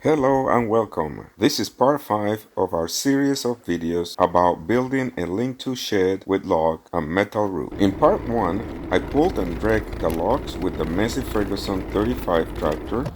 Hello and welcome. This is part 5 of our series of videos about building a lean-to shed with log and metal roof. In part 1, I pulled and dragged the logs with the Massey Ferguson 35 tractor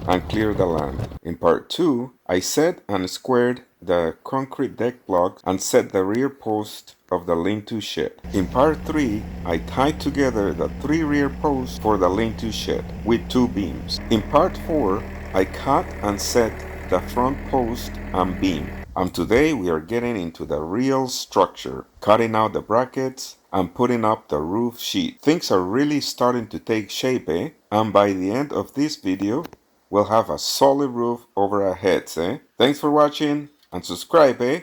and cleared the land. In part 2, I set and squared the concrete deck blocks and set the rear post of the lean-to shed. In part 3, I tied together the 3 rear posts for the lean-to shed with 2 beams. In part 4, I cut and set the front post and beam. And today we are getting into the real structure, cutting out the brackets and putting up the roof sheet. Things are really starting to take shape, eh? And by the end of this video, we'll have a solid roof over our heads, eh? Thanks for watching and subscribe, eh?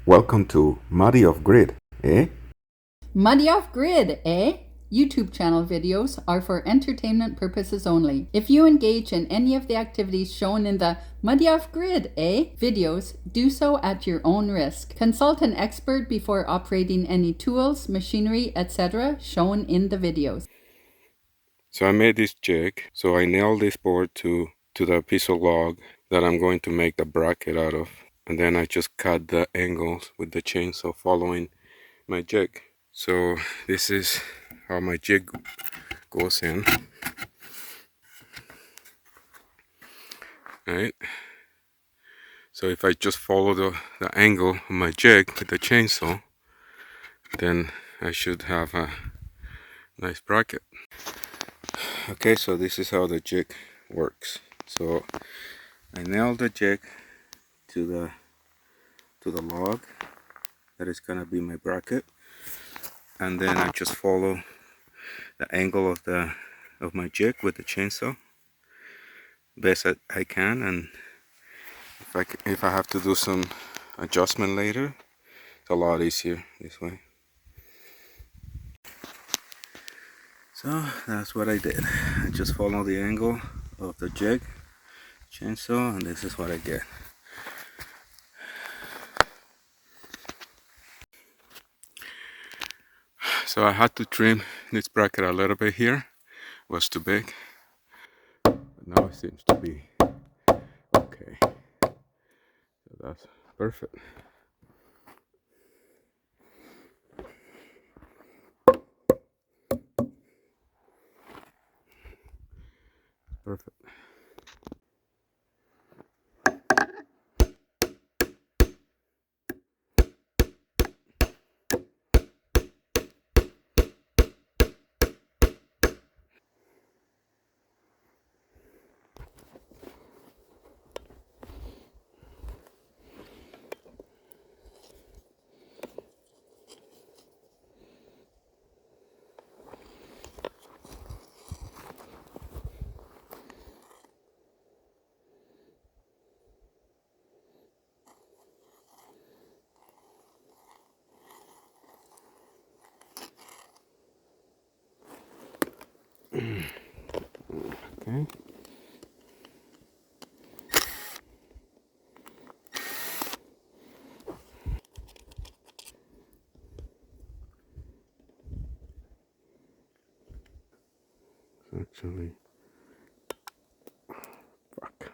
Welcome to Muddy Off Grid, eh? Muddy Off Grid, eh? YouTube channel videos are for entertainment purposes only. If you engage in any of the activities shown in the Muddy Off Grid, eh? videos, do so at your own risk. Consult an expert before operating any tools, machinery, etc. shown in the videos. So I made this jig, so I nailed this board to the piece of log that I'm going to make the bracket out of. And then I just cut the angles with the chainsaw following my jig. So this is how my jig goes in. Right? So if I just follow the angle of my jig with the chainsaw, then I should have a nice bracket. Okay, so this is how the jig works. So I nailed the jig to the log that is gonna be my bracket, and then I just follow the angle of my jig with the chainsaw best I can, and if I have to do some adjustment later, it's a lot easier this way. So that's what I did. I just follow the angle of the jig chainsaw, and this is what I get. So I had to trim this bracket a little bit here. It was too big, but now it seems to be okay. So that's perfect. Perfect. Okay. Actually, fuck.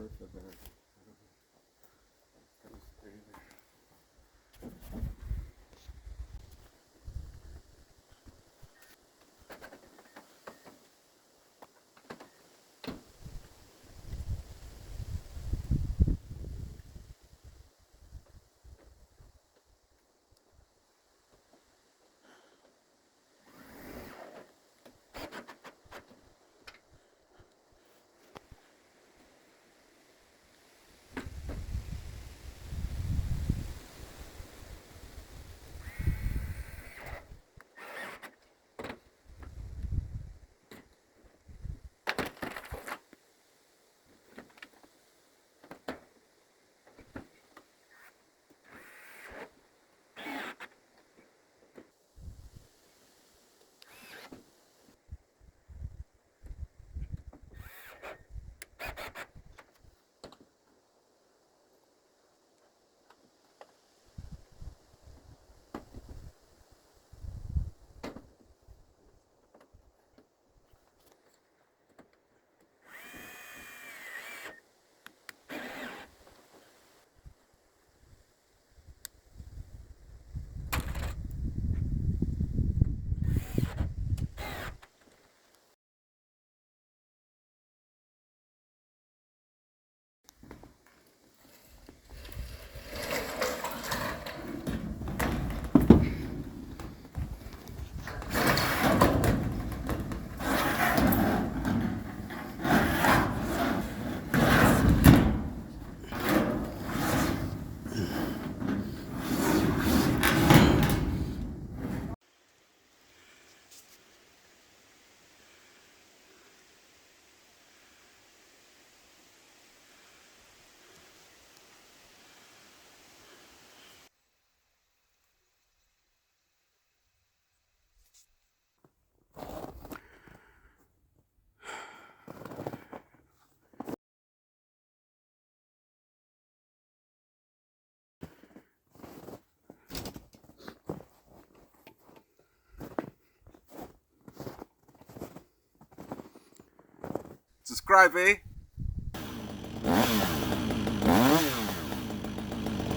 perfect there. Subscribe, eh?